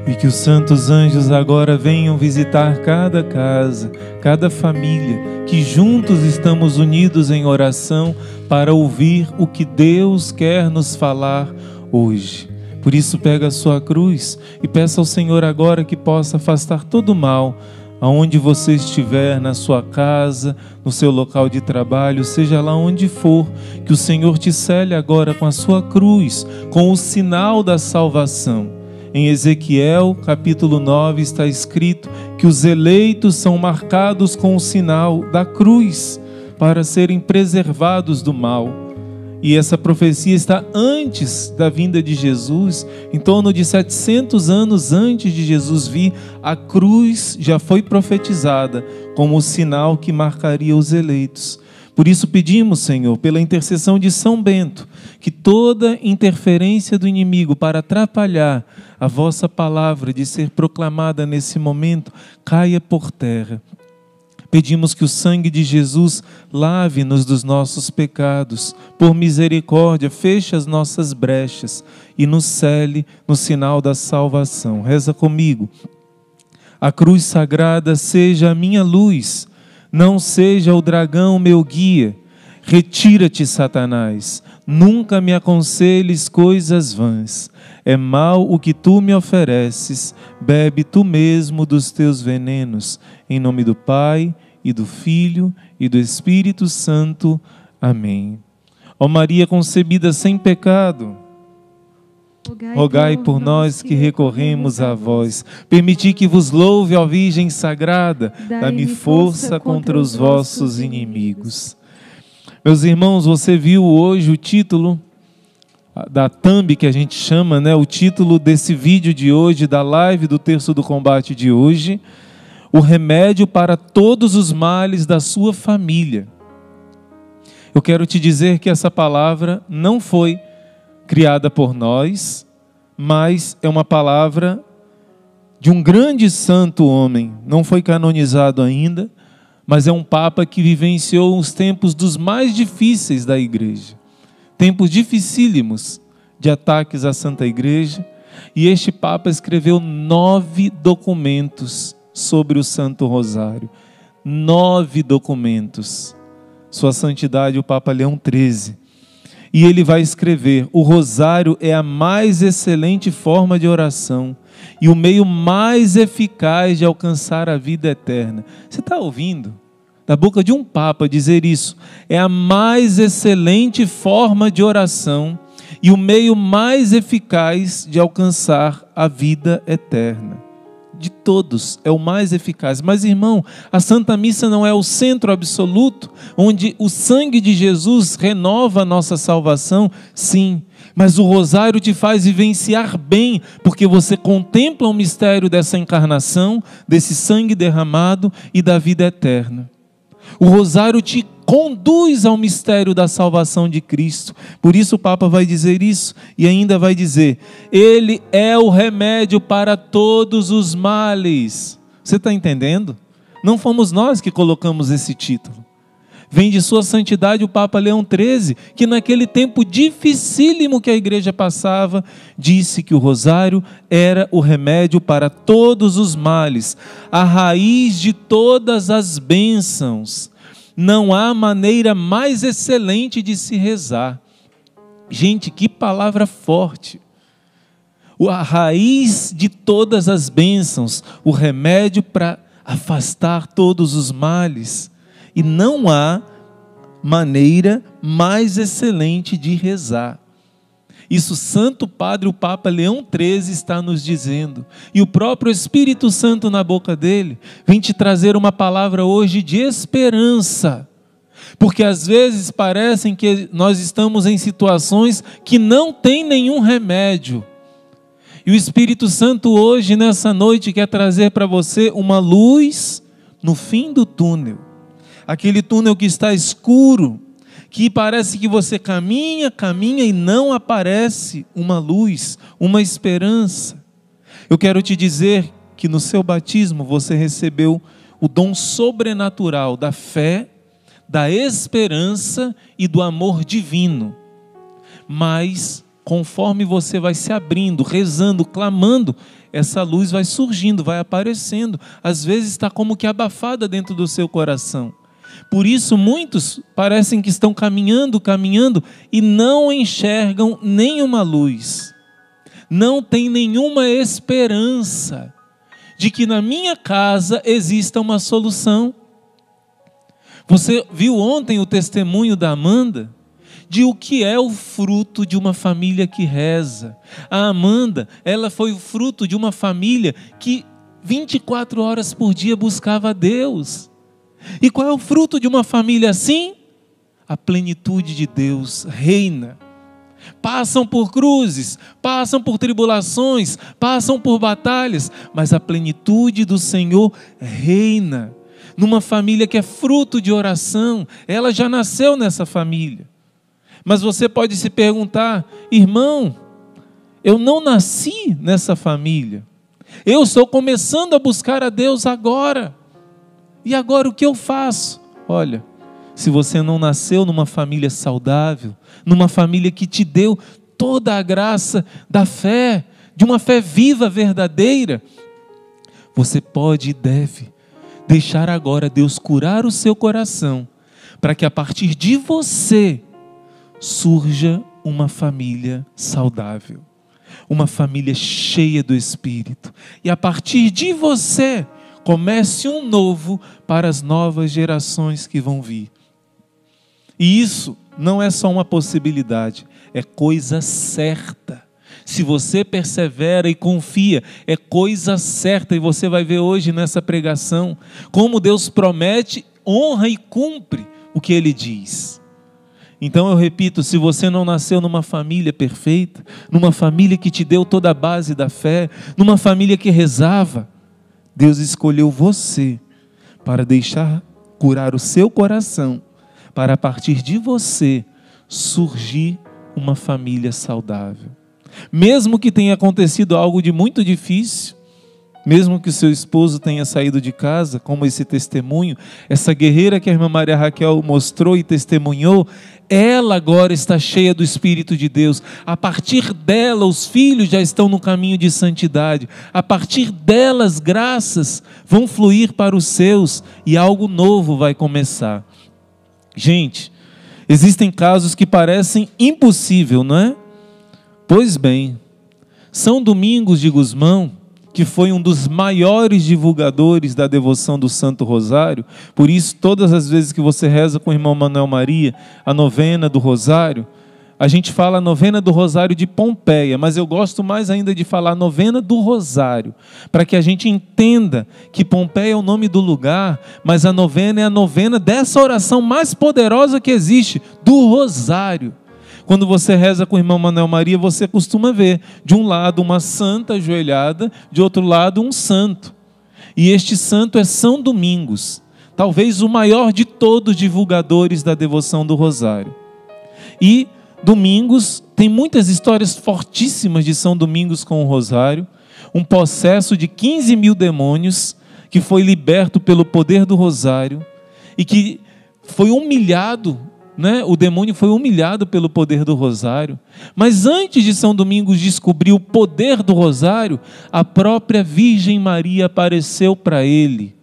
E que os santos anjos agora venham visitar cada casa, cada família, que juntos estamos unidos em oração para ouvir o que Deus quer nos falar hoje. Por isso, pega a sua cruz e peça ao Senhor agora que possa afastar todo o mal, aonde você estiver, na sua casa, no seu local de trabalho, seja lá onde for, que o Senhor te cele agora com a sua cruz, com o sinal da salvação. Em Ezequiel, capítulo 9, está escrito que os eleitos são marcados com o sinal da cruz para serem preservados do mal. E essa profecia está antes da vinda de Jesus, em torno de 700 anos antes de Jesus vir, a cruz já foi profetizada como o sinal que marcaria os eleitos. Por isso pedimos, Senhor, pela intercessão de São Bento, que toda interferência do inimigo para atrapalhar a vossa palavra de ser proclamada nesse momento caia por terra. Pedimos que o sangue de Jesus lave-nos dos nossos pecados. Por misericórdia, feche as nossas brechas e nos cele no sinal da salvação. Reza comigo. A cruz sagrada seja a minha luz, não seja o dragão meu guia. Retira-te, Satanás, nunca me aconselhes coisas vãs. É mal o que tu me ofereces, bebe tu mesmo dos teus venenos. Em nome do Pai, e do Filho, e do Espírito Santo. Amém. Ó Maria concebida sem pecado, rogai por nós que recorremos a vós. Permiti que vos louve, ó Virgem Sagrada, dá-me força contra os vossos inimigos. Meus irmãos, você viu hoje o título da thumb que a gente chama, né? O título desse vídeo de hoje, da live do Terço do Combate de hoje, o remédio para todos os males da sua família. Eu quero te dizer que essa palavra não foi criada por nós, mas é uma palavra de um grande santo homem, não foi canonizado ainda, mas é um Papa que vivenciou os tempos dos mais difíceis da Igreja, tempos dificílimos de ataques à Santa Igreja, e este Papa escreveu 9 documentos sobre o Santo Rosário. 9 documentos. Sua Santidade, o Papa Leão XIII. E ele vai escrever: o rosário é a mais excelente forma de oração e o meio mais eficaz de alcançar a vida eterna. Você está ouvindo? Da boca de um Papa dizer isso. É a mais excelente forma de oração e o meio mais eficaz de alcançar a vida eterna. De todos, é o mais eficaz. Mas, irmão, a Santa Missa não é o centro absoluto, onde o sangue de Jesus renova a nossa salvação? Sim, mas o rosário te faz vivenciar bem, porque você contempla o mistério dessa encarnação, desse sangue derramado e da vida eterna. O rosário te conduz ao mistério da salvação de Cristo. Por isso o Papa vai dizer isso e ainda vai dizer: Ele é o remédio para todos os males. Você está entendendo? Não fomos nós que colocamos esse título. Vem de Sua Santidade o Papa Leão XIII, que naquele tempo dificílimo que a Igreja passava, disse que o rosário era o remédio para todos os males, a raiz de todas as bênçãos. Não há maneira mais excelente de se rezar. Gente, que palavra forte. A raiz de todas as bênçãos, o remédio para afastar todos os males. E não há maneira mais excelente de rezar. Isso Santo Padre, o Papa Leão XIII está nos dizendo. E o próprio Espírito Santo na boca dele vem te trazer uma palavra hoje de esperança. Porque às vezes parecem que nós estamos em situações que não tem nenhum remédio. E o Espírito Santo hoje, nessa noite, quer trazer para você uma luz no fim do túnel. Aquele túnel que está escuro, que parece que você caminha, caminha e não aparece uma luz, uma esperança. Eu quero te dizer que no seu batismo você recebeu o dom sobrenatural da fé, da esperança e do amor divino. Mas conforme você vai se abrindo, rezando, clamando, essa luz vai surgindo, vai aparecendo. Às vezes está como que abafada dentro do seu coração. Por isso muitos parecem que estão caminhando e não enxergam nenhuma luz. Não tem nenhuma esperança de que na minha casa exista uma solução. Você viu ontem o testemunho da Amanda? De o que é o fruto de uma família que reza. A Amanda, ela foi o fruto de uma família que 24 horas por dia buscava a Deus. E qual é o fruto de uma família assim? A plenitude de Deus reina. Passam por cruzes, passam por tribulações, passam por batalhas, mas a plenitude do Senhor reina. Numa família que é fruto de oração, ela já nasceu nessa família. Mas você pode se perguntar, irmão, eu não nasci nessa família. Eu estou começando a buscar a Deus agora. E agora o que eu faço? Olha, se você não nasceu numa família saudável, numa família que te deu toda a graça da fé, de uma fé viva, verdadeira, você pode e deve deixar agora Deus curar o seu coração, para que a partir de você surja uma família saudável, uma família cheia do Espírito. E a partir de você, comece um novo para as novas gerações que vão vir. E isso não é só uma possibilidade, é coisa certa. Se você persevera e confia, é coisa certa. E você vai ver hoje nessa pregação como Deus promete, honra e cumpre o que Ele diz. Então eu repito, se você não nasceu numa família perfeita, numa família que te deu toda a base da fé, numa família que rezava, Deus escolheu você para deixar curar o seu coração, para a partir de você surgir uma família saudável. Mesmo que tenha acontecido algo de muito difícil, mesmo que o seu esposo tenha saído de casa, como esse testemunho, essa guerreira que a irmã Maria Raquel mostrou e testemunhou, ela agora está cheia do Espírito de Deus. A partir dela, os filhos já estão no caminho de santidade. A partir delas, graças vão fluir para os seus e algo novo vai começar. Gente, existem casos que parecem impossível, não é? Pois bem, São Domingos de Gusmão, que foi um dos maiores divulgadores da devoção do Santo Rosário, por isso todas as vezes que você reza com o irmão Manuel Maria, a novena do Rosário, a gente fala a novena do Rosário de Pompeia, mas eu gosto mais ainda de falar a novena do Rosário, para que a gente entenda que Pompeia é o nome do lugar, mas a novena é a novena dessa oração mais poderosa que existe, do Rosário. Quando você reza com o irmão Manuel Maria, você costuma ver, de um lado uma santa ajoelhada, de outro lado um santo. E este santo é São Domingos, talvez o maior de todos os divulgadores da devoção do Rosário. E Domingos, tem muitas histórias fortíssimas de São Domingos com o Rosário, um possesso de 15 mil demônios, que foi liberto pelo poder do Rosário, e que foi humilhado, né? O demônio foi humilhado pelo poder do Rosário. Mas antes de São Domingos descobrir o poder do Rosário, a própria Virgem Maria apareceu para ele.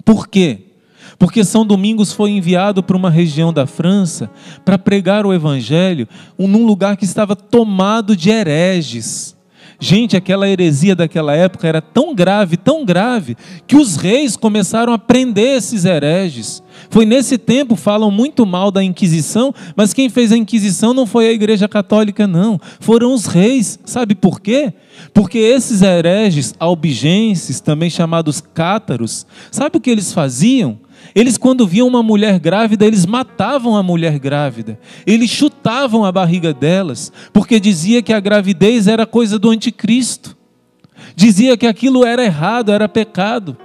Por quê? Porque São Domingos foi enviado para uma região da França para pregar o Evangelho num lugar que estava tomado de hereges. Gente, aquela heresia daquela época era tão grave, que os reis começaram a prender esses hereges. Foi nesse tempo, falam muito mal da Inquisição, mas quem fez a Inquisição não foi a Igreja Católica, não. Foram os reis. Sabe por quê? Porque esses hereges albigenses, também chamados cátaros, sabe o que eles faziam? Eles, quando viam uma mulher grávida, eles matavam a mulher grávida. Eles chutavam a barriga delas, porque dizia que a gravidez era coisa do anticristo. Dizia que aquilo era errado, era pecado.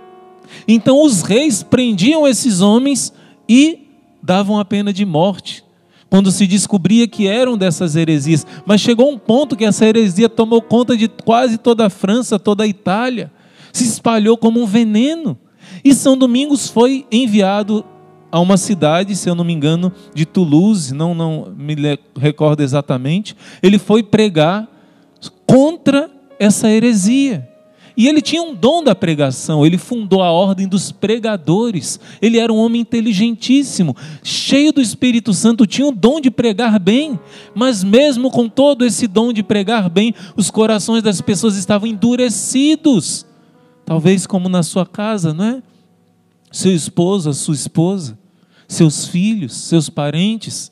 Então os reis prendiam esses homens e davam a pena de morte, quando se descobria que eram dessas heresias. Mas chegou um ponto que essa heresia tomou conta de quase toda a França, toda a Itália. Se espalhou como um veneno. E São Domingos foi enviado a uma cidade, se eu não me engano, de Toulouse, não me recordo exatamente. Ele foi pregar contra essa heresia. E ele tinha um dom da pregação, ele fundou a ordem dos pregadores. Ele era um homem inteligentíssimo, cheio do Espírito Santo, tinha o dom de pregar bem. Mas mesmo com todo esse dom de pregar bem, os corações das pessoas estavam endurecidos. Talvez como na sua casa, não é? Seu esposo, a sua esposa, seus filhos, seus parentes.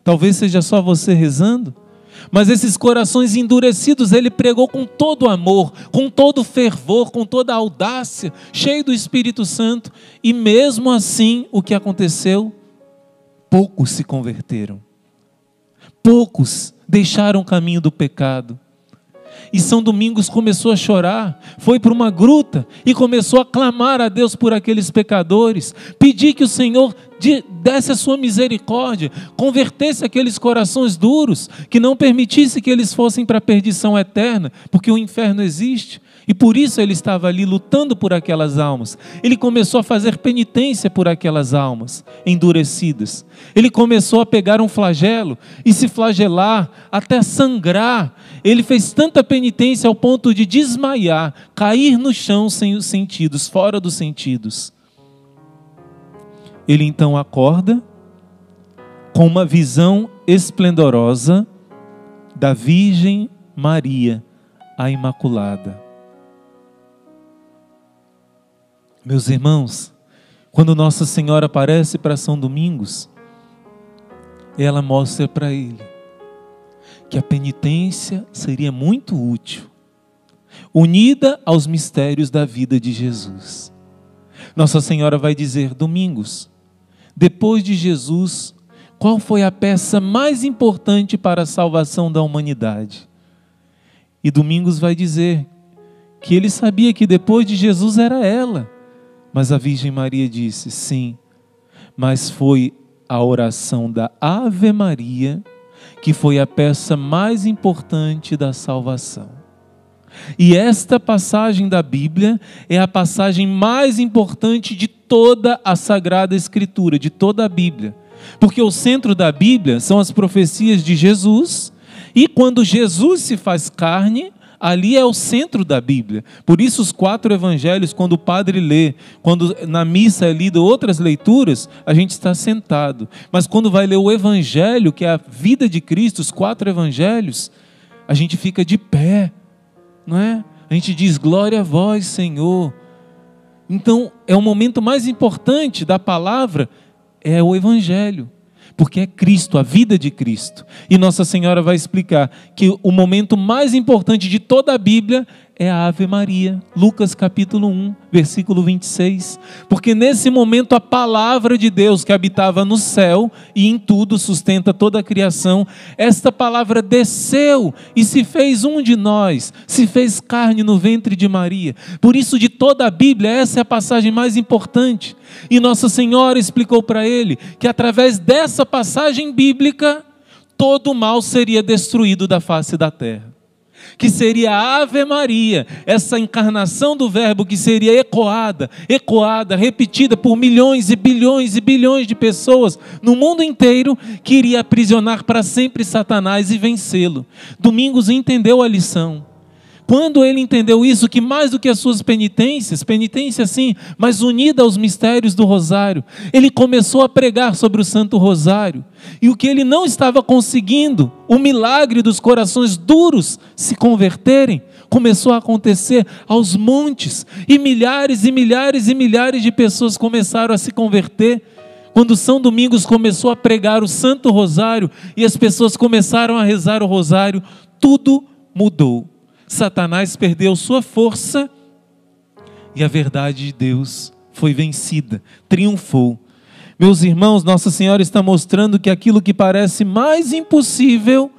Talvez seja só você rezando. Mas esses corações endurecidos, ele pregou com todo amor, com todo fervor, com toda audácia, cheio do Espírito Santo. E mesmo assim, o que aconteceu? Poucos se converteram. Poucos deixaram o caminho do pecado. E São Domingos começou a chorar, foi para uma gruta e começou a clamar a Deus por aqueles pecadores, pedir que o Senhor desse a sua misericórdia, convertesse aqueles corações duros, que não permitisse que eles fossem para a perdição eterna, porque o inferno existe. E por isso ele estava ali lutando por aquelas almas. Ele começou a fazer penitência por aquelas almas endurecidas. Ele começou a pegar um flagelo e se flagelar até sangrar. Ele fez tanta penitência ao ponto de desmaiar, cair no chão sem os sentidos, fora dos sentidos. Ele então acorda com uma visão esplendorosa da Virgem Maria, a Imaculada. Meus irmãos, quando Nossa Senhora aparece para São Domingos, ela mostra para ele que a penitência seria muito útil, unida aos mistérios da vida de Jesus. Nossa Senhora vai dizer: Domingos, depois de Jesus, qual foi a peça mais importante para a salvação da humanidade? E Domingos vai dizer que ele sabia que depois de Jesus era ela. Mas a Virgem Maria disse: sim, mas foi a oração da Ave Maria que foi a peça mais importante da salvação. E esta passagem da Bíblia é a passagem mais importante de toda a Sagrada Escritura, de toda a Bíblia. Porque o centro da Bíblia são as profecias de Jesus, e quando Jesus se faz carne, ali é o centro da Bíblia. Por isso os 4 evangelhos, quando o padre lê, quando na missa é lido outras leituras, a gente está sentado. Mas quando vai ler o evangelho, que é a vida de Cristo, os 4 evangelhos, a gente fica de pé, não é? A gente diz: glória a vós, Senhor. Então é o momento mais importante da palavra, é o evangelho. Porque é Cristo, a vida de Cristo. E Nossa Senhora vai explicar que o momento mais importante de toda a Bíblia é a Ave Maria. Lucas capítulo 1, versículo 26. Porque nesse momento a palavra de Deus que habitava no céu e em tudo sustenta toda a criação, esta palavra desceu e se fez um de nós, se fez carne no ventre de Maria. Por isso de toda a Bíblia essa é a passagem mais importante. E Nossa Senhora explicou para ele que através dessa passagem bíblica todo o mal seria destruído da face da terra. Que seria a Ave Maria, essa encarnação do Verbo que seria ecoada, repetida por milhões e bilhões de pessoas no mundo inteiro, que iria aprisionar para sempre Satanás e vencê-lo. Domingos entendeu a lição. Quando ele entendeu isso, que mais do que as suas penitências, penitência sim, mas unida aos mistérios do Rosário, ele começou a pregar sobre o Santo Rosário. E o que ele não estava conseguindo, o milagre dos corações duros se converterem, começou a acontecer aos montes. E milhares de pessoas começaram a se converter. Quando São Domingos começou a pregar o Santo Rosário e as pessoas começaram a rezar o Rosário, tudo mudou. Satanás perdeu sua força e a verdade de Deus foi vencida, triunfou. Meus irmãos, Nossa Senhora está mostrando que aquilo que parece mais impossível,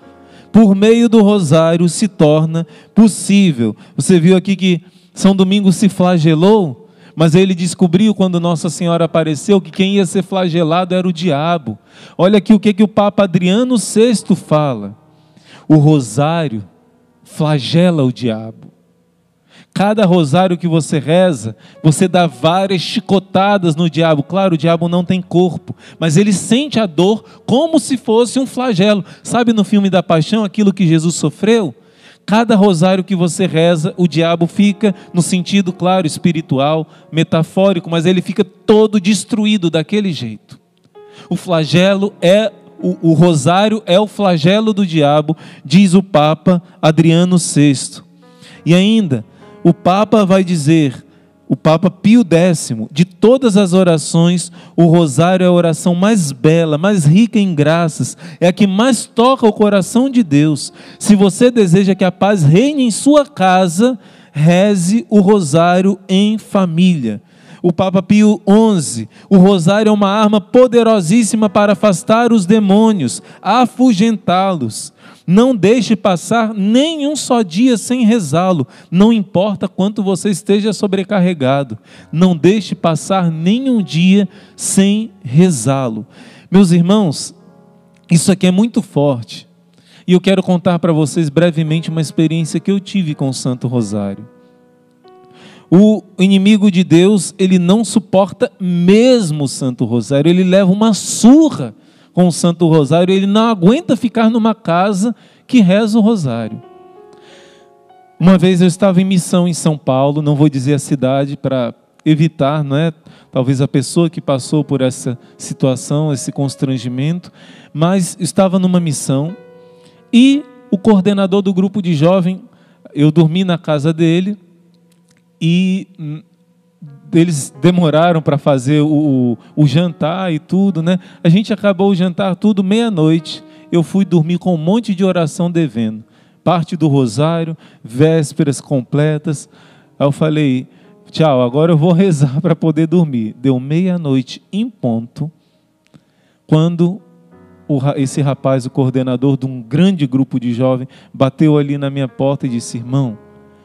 por meio do Rosário, se torna possível. Você viu aqui que São Domingos se flagelou, mas ele descobriu quando Nossa Senhora apareceu que quem ia ser flagelado era o diabo. Olha aqui o que o Papa Adriano VI fala. O Rosário flagela o diabo. Cada rosário que você reza, você dá várias chicotadas no diabo. Claro, o diabo não tem corpo, mas ele sente a dor como se fosse um flagelo. Sabe no filme da Paixão, aquilo que Jesus sofreu? Cada rosário que você reza, o diabo fica no sentido, claro, espiritual, metafórico, mas ele fica todo destruído daquele jeito. O flagelo o rosário é o flagelo do diabo, diz o Papa Adriano VI. E ainda, o Papa vai dizer, o Papa Pio X, de todas as orações, o rosário é a oração mais bela, mais rica em graças, é a que mais toca o coração de Deus. Se você deseja que a paz reine em sua casa, reze o rosário em família. O Papa Pio XI, o rosário é uma arma poderosíssima para afastar os demônios, afugentá-los. Não deixe passar nem um só dia sem rezá-lo, não importa quanto você esteja sobrecarregado. Não deixe passar nenhum dia sem rezá-lo. Meus irmãos, isso aqui é muito forte. E eu quero contar para vocês brevemente uma experiência que eu tive com o Santo Rosário. O inimigo de Deus, ele não suporta mesmo o Santo Rosário, ele leva uma surra com o Santo Rosário, ele não aguenta ficar numa casa que reza o Rosário. Uma vez eu estava em missão em São Paulo, não vou dizer a cidade para evitar, não é? Talvez a pessoa que passou por essa situação, esse constrangimento, mas estava numa missão e o coordenador do grupo de jovem, eu dormi na casa dele e eles demoraram para fazer o jantar e tudo, né? A gente acabou o jantar tudo meia-noite. Eu fui dormir com um monte de oração devendo. Parte do rosário, vésperas completas. Aí eu falei, tchau, agora eu vou rezar para poder dormir. Deu meia-noite em ponto, quando esse rapaz, o coordenador de um grande grupo de jovens, bateu ali na minha porta e disse, irmão,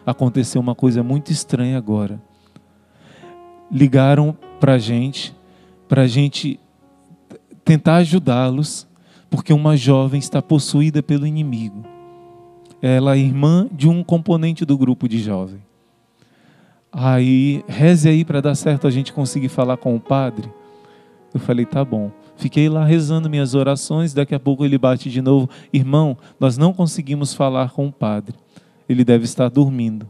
aconteceu uma coisa muito estranha agora. Ligaram para a gente tentar ajudá-los, porque uma jovem está possuída pelo inimigo. Ela é irmã de um componente do grupo de jovem. Aí, reze aí para dar certo a gente conseguir falar com o padre. Eu falei, tá bom. Fiquei lá rezando minhas orações, daqui a pouco ele bate de novo. Irmão, nós não conseguimos falar com o padre. Ele deve estar dormindo.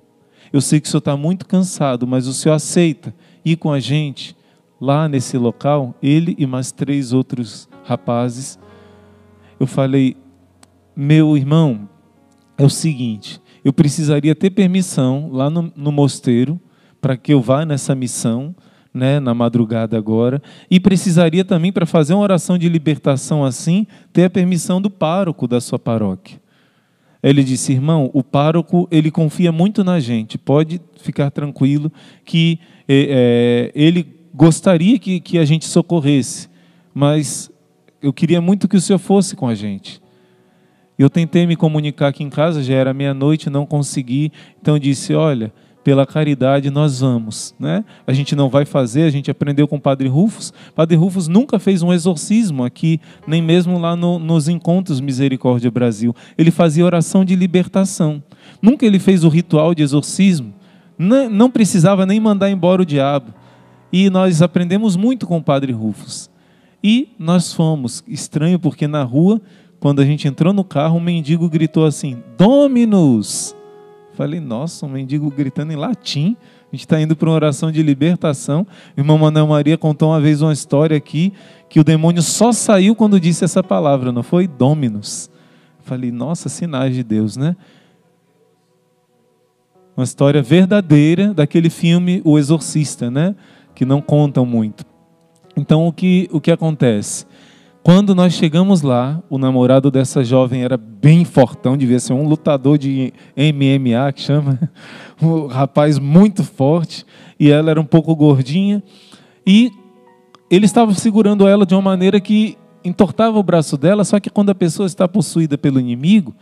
Eu sei que o senhor está muito cansado, mas o senhor aceita ir com a gente lá nesse local? Ele e mais 3 outros rapazes. Eu falei, meu irmão, é o seguinte, eu precisaria ter permissão lá no mosteiro para que eu vá nessa missão, né, na madrugada agora, e precisaria também, para fazer uma oração de libertação assim, ter a permissão do pároco da sua paróquia. Ele disse, irmão, o pároco, ele confia muito na gente, pode ficar tranquilo que ele gostaria que a gente socorresse, mas eu queria muito que o senhor fosse com a gente. Eu tentei me comunicar aqui em casa, já era meia-noite, não consegui, então eu disse, olha, pela caridade nós vamos, né? A gente não vai fazer, a gente aprendeu com o Padre Rufus. Padre Rufus nunca fez um exorcismo aqui, nem mesmo lá nos encontros Misericórdia Brasil. Ele fazia oração de libertação. Nunca ele fez o ritual de exorcismo. Não precisava nem mandar embora o diabo. E nós aprendemos muito com o Padre Rufus. E nós fomos, estranho porque na rua, quando a gente entrou no carro, um mendigo gritou assim, Dominus! Falei, nossa, um mendigo gritando em latim, a gente está indo para uma oração de libertação. O irmão Manuel Maria contou uma vez uma história aqui, que o demônio só saiu quando disse essa palavra, não foi? Dominus. Falei, nossa, sinais de Deus, né? Uma história verdadeira daquele filme O Exorcista, né? Que não contam muito. Então, o que acontece? Quando nós chegamos lá, o namorado dessa jovem era bem fortão, devia ser um lutador de MMA, que chama, um rapaz muito forte, e ela era um pouco gordinha, e ele estava segurando ela de uma maneira que entortava o braço dela, só que quando a pessoa está possuída pelo inimigo,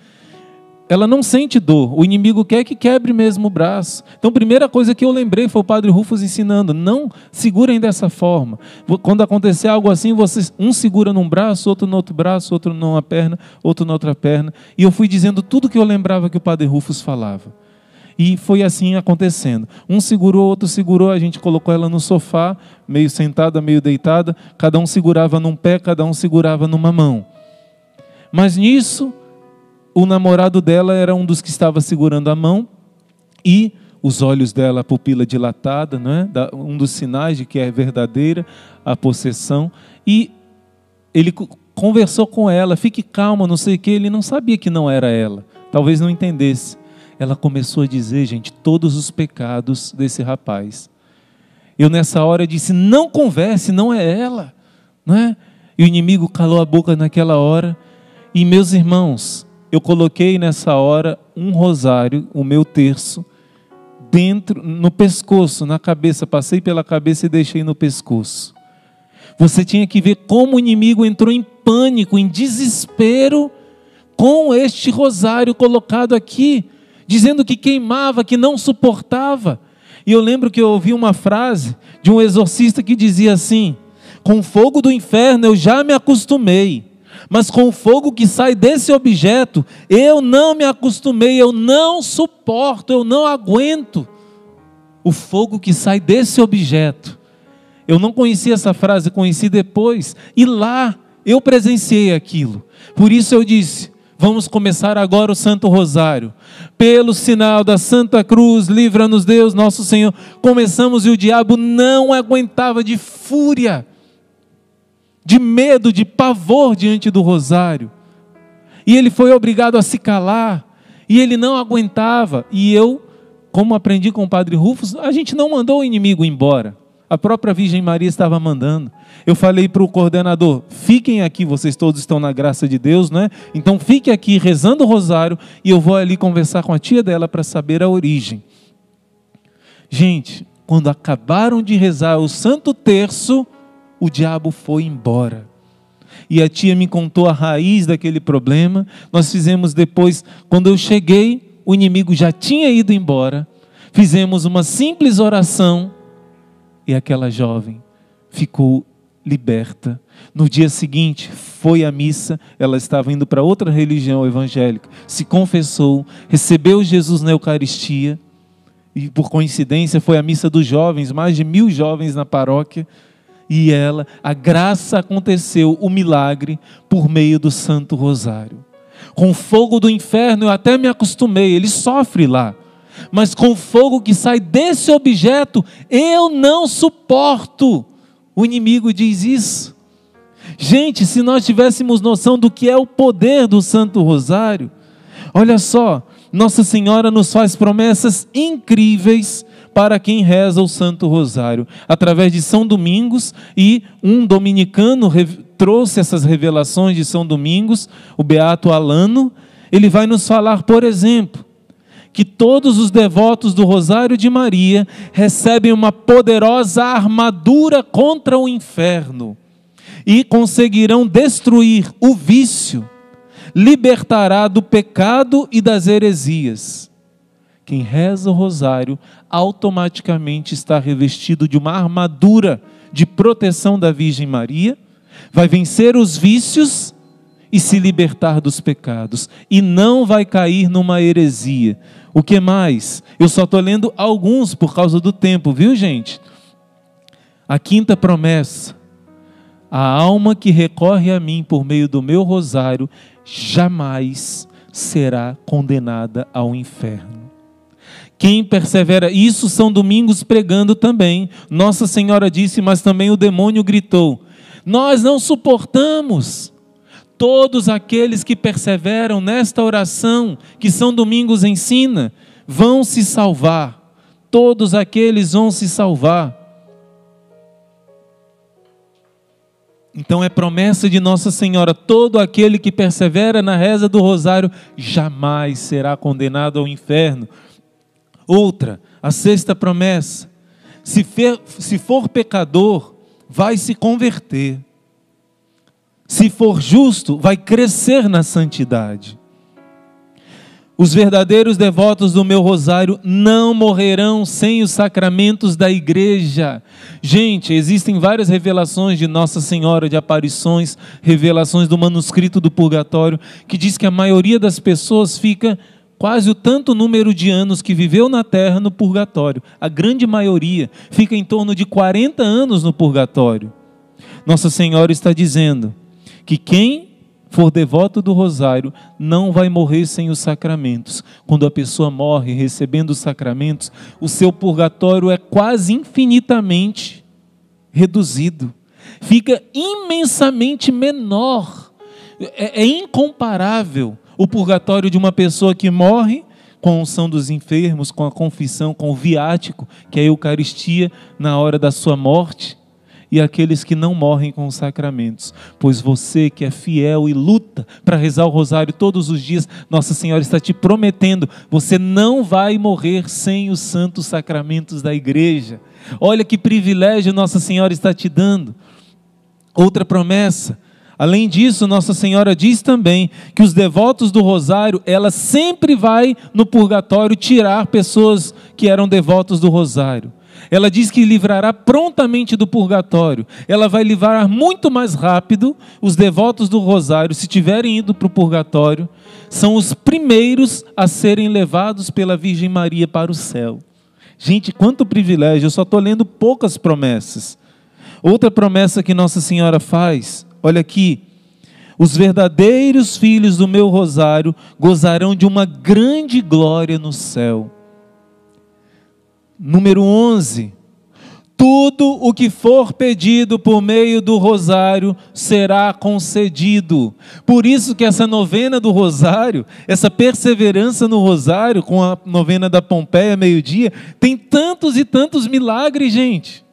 ela não sente dor, o inimigo quer que quebre mesmo o braço. Então a primeira coisa que eu lembrei foi o Padre Rufus ensinando, não segurem dessa forma. Quando acontecer algo assim, um segura num braço, outro no outro braço, outro numa perna, outro na outra perna. E eu fui dizendo tudo que eu lembrava que o Padre Rufus falava. E foi assim acontecendo. Um segurou, outro segurou, a gente colocou ela no sofá, meio sentada, meio deitada, cada um segurava num pé, cada um segurava numa mão. Mas nisso, o namorado dela era um dos que estava segurando a mão, e os olhos dela, a pupila dilatada, não é? Um dos sinais de que é verdadeira a possessão. E ele conversou com ela, fique calma, não sei o que, ele não sabia que não era ela, talvez não entendesse. Ela começou a dizer, gente, todos os pecados desse rapaz. Eu nessa hora disse, não converse, não é ela, não é? E o inimigo calou a boca naquela hora. E meus irmãos, eu coloquei nessa hora um rosário, o meu terço, dentro, no pescoço, na cabeça, passei pela cabeça e deixei no pescoço. Você tinha que ver como o inimigo entrou em pânico, em desespero, com este rosário colocado aqui, dizendo que queimava, que não suportava. E eu lembro que eu ouvi uma frase de um exorcista que dizia assim, com o fogo do inferno eu já me acostumei, mas com o fogo que sai desse objeto, eu não me acostumei, eu não suporto, eu não aguento. O fogo que sai desse objeto. Eu não conhecia essa frase, conheci depois. E lá eu presenciei aquilo. Por isso eu disse, vamos começar agora o Santo Rosário. Pelo sinal da Santa Cruz, livra-nos Deus, nosso Senhor. Começamos e o diabo não aguentava, de fúria, de medo, de pavor diante do rosário. E ele foi obrigado a se calar. E ele não aguentava. E eu, como aprendi com o Padre Rufus, a gente não mandou o inimigo embora. A própria Virgem Maria estava mandando. Eu falei para o coordenador, fiquem aqui, vocês todos estão na graça de Deus, não é? Então fique aqui rezando o rosário e eu vou ali conversar com a tia dela para saber a origem. Gente, quando acabaram de rezar o Santo Terço, o diabo foi embora. E a tia me contou a raiz daquele problema. Nós fizemos depois, quando eu cheguei, o inimigo já tinha ido embora. Fizemos uma simples oração e aquela jovem ficou liberta. No dia seguinte, foi à missa, ela estava indo para outra religião evangélica, se confessou, recebeu Jesus na Eucaristia, e por coincidência foi a missa dos jovens, mais de 1000 jovens na paróquia, e ela, a graça aconteceu, o milagre, por meio do Santo Rosário. Com o fogo do inferno eu até me acostumei, ele sofre lá, mas com o fogo que sai desse objeto, eu não suporto. O inimigo diz isso. Gente, se nós tivéssemos noção do que é o poder do Santo Rosário, olha só, Nossa Senhora nos faz promessas incríveis para quem reza o Santo Rosário, através de São Domingos, e um dominicano trouxe essas revelações de São Domingos, o Beato Alano. Ele vai nos falar, por exemplo, que todos os devotos do Rosário de Maria recebem uma poderosa armadura contra o inferno e conseguirão destruir o vício, libertará do pecado e das heresias. Quem reza o Rosário automaticamente está revestido de uma armadura de proteção da Virgem Maria, vai vencer os vícios e se libertar dos pecados, e não vai cair numa heresia. O que mais? Eu só estou lendo alguns por causa do tempo, viu, gente? A quinta promessa: a alma que recorre a mim por meio do meu rosário jamais será condenada ao inferno. Quem persevera, isso São Domingos pregando também. Nossa Senhora disse, mas também o demônio gritou: nós não suportamos. Todos aqueles que perseveram nesta oração que São Domingos ensina, vão se salvar. Todos aqueles vão se salvar. Então é promessa de Nossa Senhora, todo aquele que persevera na reza do rosário jamais será condenado ao inferno. Outra, a sexta promessa: se for pecador, vai se converter. Se for justo, vai crescer na santidade. Os verdadeiros devotos do meu rosário não morrerão sem os sacramentos da igreja. Gente, existem várias revelações de Nossa Senhora, de aparições, revelações do manuscrito do purgatório, que diz que a maioria das pessoas fica quase o tanto número de anos que viveu na terra no purgatório. A grande maioria fica em torno de 40 anos no purgatório. Nossa Senhora está dizendo que quem for devoto do rosário, não vai morrer sem os sacramentos. Quando a pessoa morre recebendo os sacramentos, o seu purgatório é quase infinitamente reduzido. Fica imensamente menor. É incomparável o purgatório de uma pessoa que morre com a unção dos enfermos, com a confissão, com o viático, que é a Eucaristia na hora da sua morte, e aqueles que não morrem com os sacramentos. Pois você que é fiel e luta para rezar o rosário todos os dias, Nossa Senhora está te prometendo, você não vai morrer sem os santos sacramentos da igreja. Olha que privilégio Nossa Senhora está te dando. Outra promessa. Além disso, Nossa Senhora diz também que os devotos do rosário, ela sempre vai no purgatório tirar pessoas que eram devotos do rosário. Ela diz que livrará prontamente do purgatório. Ela vai livrar muito mais rápido os devotos do rosário, se tiverem ido para o purgatório, são os primeiros a serem levados pela Virgem Maria para o céu. Gente, quanto privilégio, eu só estou lendo poucas promessas. Outra promessa que Nossa Senhora faz, olha aqui: os verdadeiros filhos do meu rosário gozarão de uma grande glória no céu. Número 11, tudo o que for pedido por meio do rosário será concedido. Por isso que essa novena do rosário, essa perseverança no rosário, com a novena da Pompeia, meio-dia, tem tantos e tantos milagres, gente.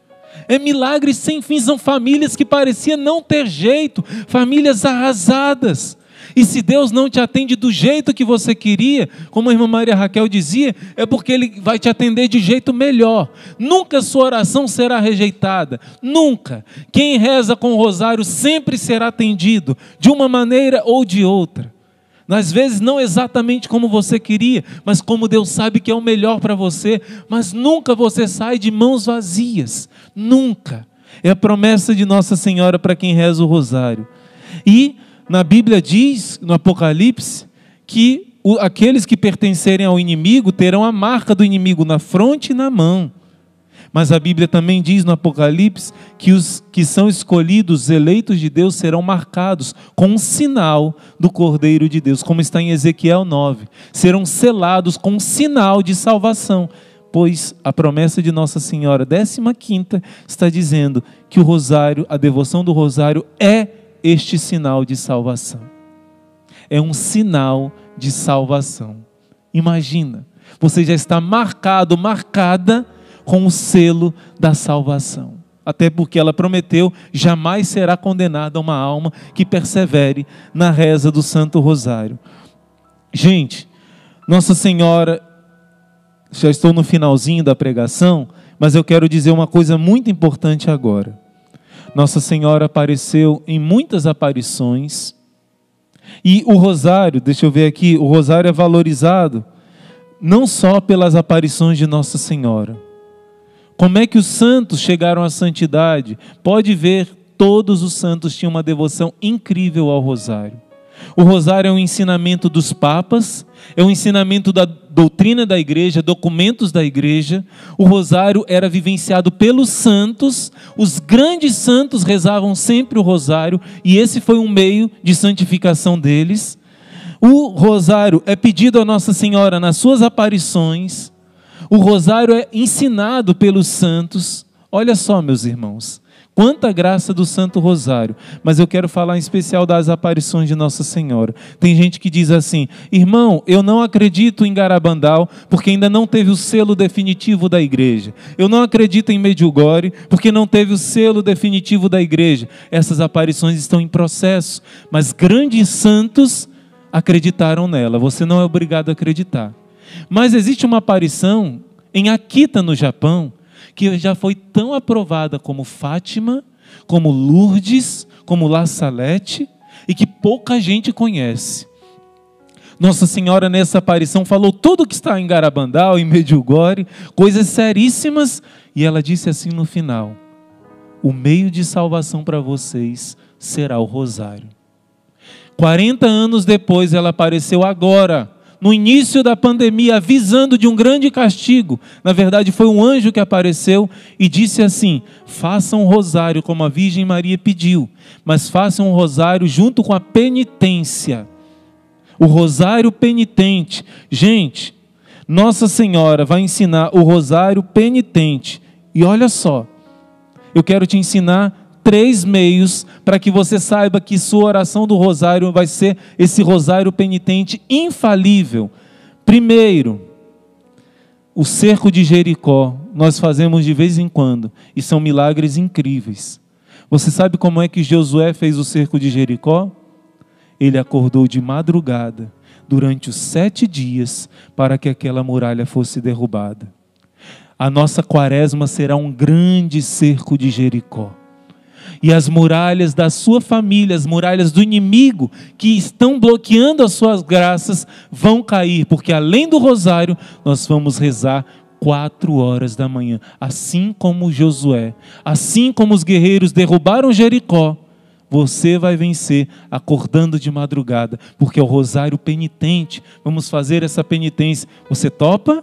É milagres sem fim, são famílias que pareciam não ter jeito, famílias arrasadas. E se Deus não te atende do jeito que você queria, como a irmã Maria Raquel dizia, é porque Ele vai te atender de jeito melhor. Nunca sua oração será rejeitada, nunca. Quem reza com o rosário sempre será atendido, de uma maneira ou de outra. Às vezes não exatamente como você queria, mas como Deus sabe que é o melhor para você. Mas nunca você sai de mãos vazias, nunca. É a promessa de Nossa Senhora para quem reza o rosário. E na Bíblia diz, no Apocalipse, que aqueles que pertencerem ao inimigo terão a marca do inimigo na fronte e na mão. Mas a Bíblia também diz no Apocalipse que os que são escolhidos, eleitos de Deus, serão marcados com um sinal do Cordeiro de Deus, como está em Ezequiel 9. Serão selados com um sinal de salvação, pois a promessa de Nossa Senhora, 15ª, está dizendo que o rosário, a devoção do rosário é este sinal de salvação. É um sinal de salvação. Imagina, você já está marcado, marcada com o selo da salvação. Até porque ela prometeu, jamais será condenada uma alma que persevere na reza do Santo Rosário. Gente, Nossa Senhora, já estou no finalzinho da pregação, mas eu quero dizer uma coisa muito importante agora. Nossa Senhora apareceu em muitas aparições, e o rosário, deixa eu ver aqui, o rosário é valorizado não só pelas aparições de Nossa Senhora. Como é que os santos chegaram à santidade? Pode ver, todos os santos tinham uma devoção incrível ao rosário. O rosário é um ensinamento dos papas, é um ensinamento da doutrina da igreja, documentos da igreja. O rosário era vivenciado pelos santos, os grandes santos rezavam sempre o rosário, e esse foi um meio de santificação deles. O rosário é pedido a Nossa Senhora nas suas aparições. O rosário é ensinado pelos santos. Olha só, meus irmãos, quanta graça do Santo Rosário. Mas eu quero falar em especial das aparições de Nossa Senhora. Tem gente que diz assim: irmão, eu não acredito em Garabandal porque ainda não teve o selo definitivo da igreja. Eu não acredito em Medjugorje porque não teve o selo definitivo da igreja. Essas aparições estão em processo, mas grandes santos acreditaram nela. Você não é obrigado a acreditar. Mas existe uma aparição em Akita, no Japão, que já foi tão aprovada como Fátima, como Lourdes, como La Salette, e que pouca gente conhece. Nossa Senhora nessa aparição falou tudo que está em Garabandal, em Medjugorje, coisas seríssimas, e ela disse assim no final: o meio de salvação para vocês será o rosário. 40 anos depois ela apareceu agora, no início da pandemia, avisando de um grande castigo. Na verdade, foi um anjo que apareceu e disse assim: façam um rosário como a Virgem Maria pediu, mas façam um rosário junto com a penitência. O rosário penitente. Gente, Nossa Senhora vai ensinar o rosário penitente. E olha só, eu quero te ensinar 3 meios para que você saiba que sua oração do rosário vai ser esse rosário penitente infalível. Primeiro, o cerco de Jericó, nós fazemos de vez em quando, e são milagres incríveis. Você sabe como é que Josué fez o cerco de Jericó? Ele acordou de madrugada, durante os 7 dias, para que aquela muralha fosse derrubada. A nossa quaresma será um grande cerco de Jericó. E as muralhas da sua família, as muralhas do inimigo que estão bloqueando as suas graças vão cair, porque além do rosário, nós vamos rezar 4 horas da manhã, assim como Josué, assim como os guerreiros derrubaram Jericó. Você vai vencer acordando de madrugada, porque é o rosário penitente. Vamos fazer essa penitência. Você topa?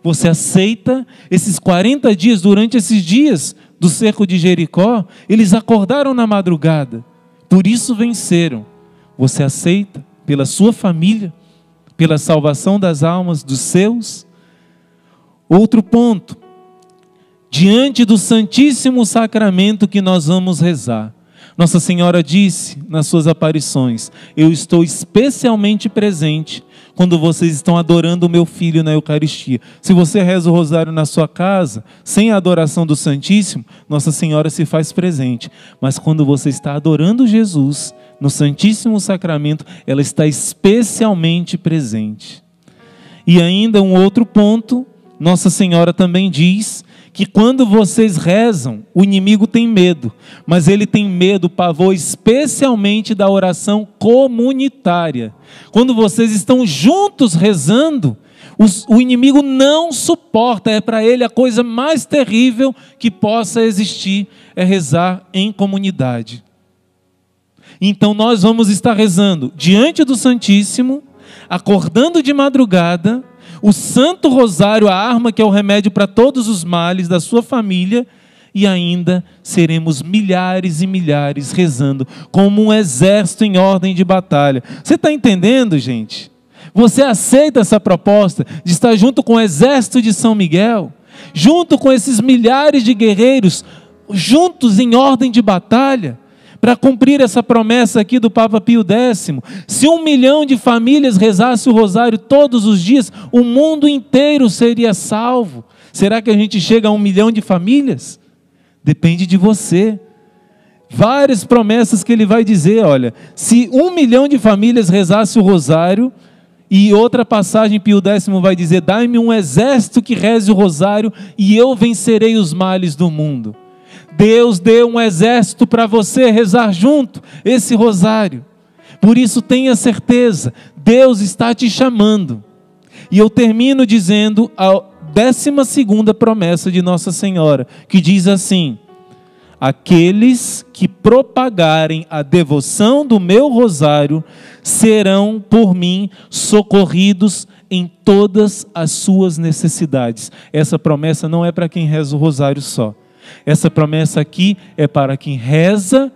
Você aceita? Esses 40 dias, durante esses dias do cerco de Jericó, eles acordaram na madrugada, por isso venceram. Você aceita pela sua família, pela salvação das almas dos seus? Outro ponto, diante do Santíssimo Sacramento que nós vamos rezar, Nossa Senhora disse nas suas aparições: eu estou especialmente presente quando vocês estão adorando o meu Filho na Eucaristia. Se você reza o rosário na sua casa, sem a adoração do Santíssimo, Nossa Senhora se faz presente. Mas quando você está adorando Jesus, no Santíssimo Sacramento, ela está especialmente presente. E ainda um outro ponto, Nossa Senhora também diz que quando vocês rezam, o inimigo tem medo, mas ele tem medo, pavor, especialmente da oração comunitária. Quando vocês estão juntos rezando, o inimigo não suporta, é para ele a coisa mais terrível que possa existir, é rezar em comunidade. Então nós vamos estar rezando diante do Santíssimo, acordando de madrugada, o Santo Rosário, a arma que é o remédio para todos os males da sua família, e ainda seremos milhares e milhares rezando, como um exército em ordem de batalha. Você está entendendo, gente? Você aceita essa proposta de estar junto com o exército de São Miguel, junto com esses milhares de guerreiros, juntos em ordem de batalha, para cumprir essa promessa aqui do Papa Pio X? Se 1 milhão de famílias rezasse o rosário todos os dias, o mundo inteiro seria salvo. Será que a gente chega a 1 milhão de famílias? Depende de você. Várias promessas que ele vai dizer, olha, se 1 milhão de famílias rezasse o rosário, e outra passagem Pio X vai dizer: dai-me um exército que reze o rosário e eu vencerei os males do mundo. Deus deu um exército para você rezar junto esse rosário. Por isso tenha certeza, Deus está te chamando. E eu termino dizendo a 12ª promessa de Nossa Senhora, que diz assim: aqueles que propagarem a devoção do meu rosário serão por mim socorridos em todas as suas necessidades. Essa promessa não é para quem reza o rosário só. Essa promessa aqui é para quem reza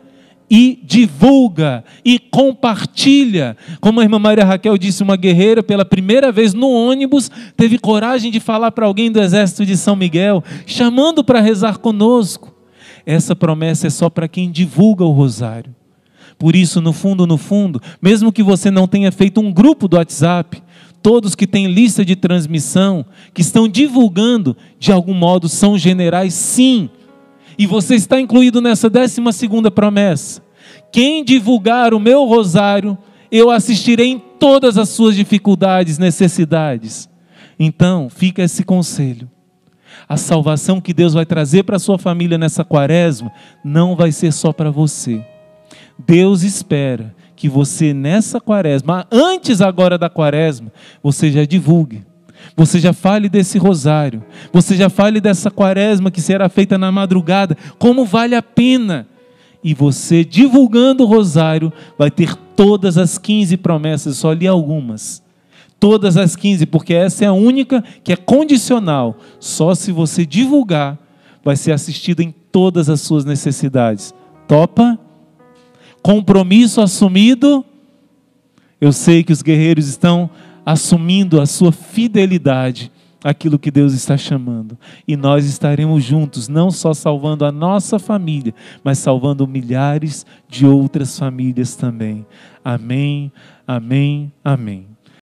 e divulga e compartilha. Como a irmã Maria Raquel disse, uma guerreira pela primeira vez no ônibus teve coragem de falar para alguém do exército de São Miguel, chamando para rezar conosco. Essa promessa é só para quem divulga o rosário. Por isso, no fundo, mesmo que você não tenha feito um grupo do WhatsApp, todos que têm lista de transmissão, que estão divulgando, de algum modo são generais, sim. E você está incluído nessa 12ª promessa. Quem divulgar o meu rosário, eu assistirei em todas as suas dificuldades, necessidades. Então, fica esse conselho. A salvação que Deus vai trazer para a sua família nessa quaresma, não vai ser só para você. Deus espera que você nessa quaresma, antes agora da quaresma, você já divulgue. Você já fale desse rosário, você já fale dessa quaresma que será feita na madrugada, como vale a pena. E você divulgando o rosário, vai ter todas as 15 promessas, só li algumas. Todas as 15, porque essa é a única que é condicional. Só se você divulgar, vai ser assistida em todas as suas necessidades. Topa? Compromisso assumido? Eu sei que os guerreiros estão assumindo a sua fidelidade àquilo que Deus está chamando. E nós estaremos juntos, não só salvando a nossa família, mas salvando milhares de outras famílias também. Amém, amém, amém.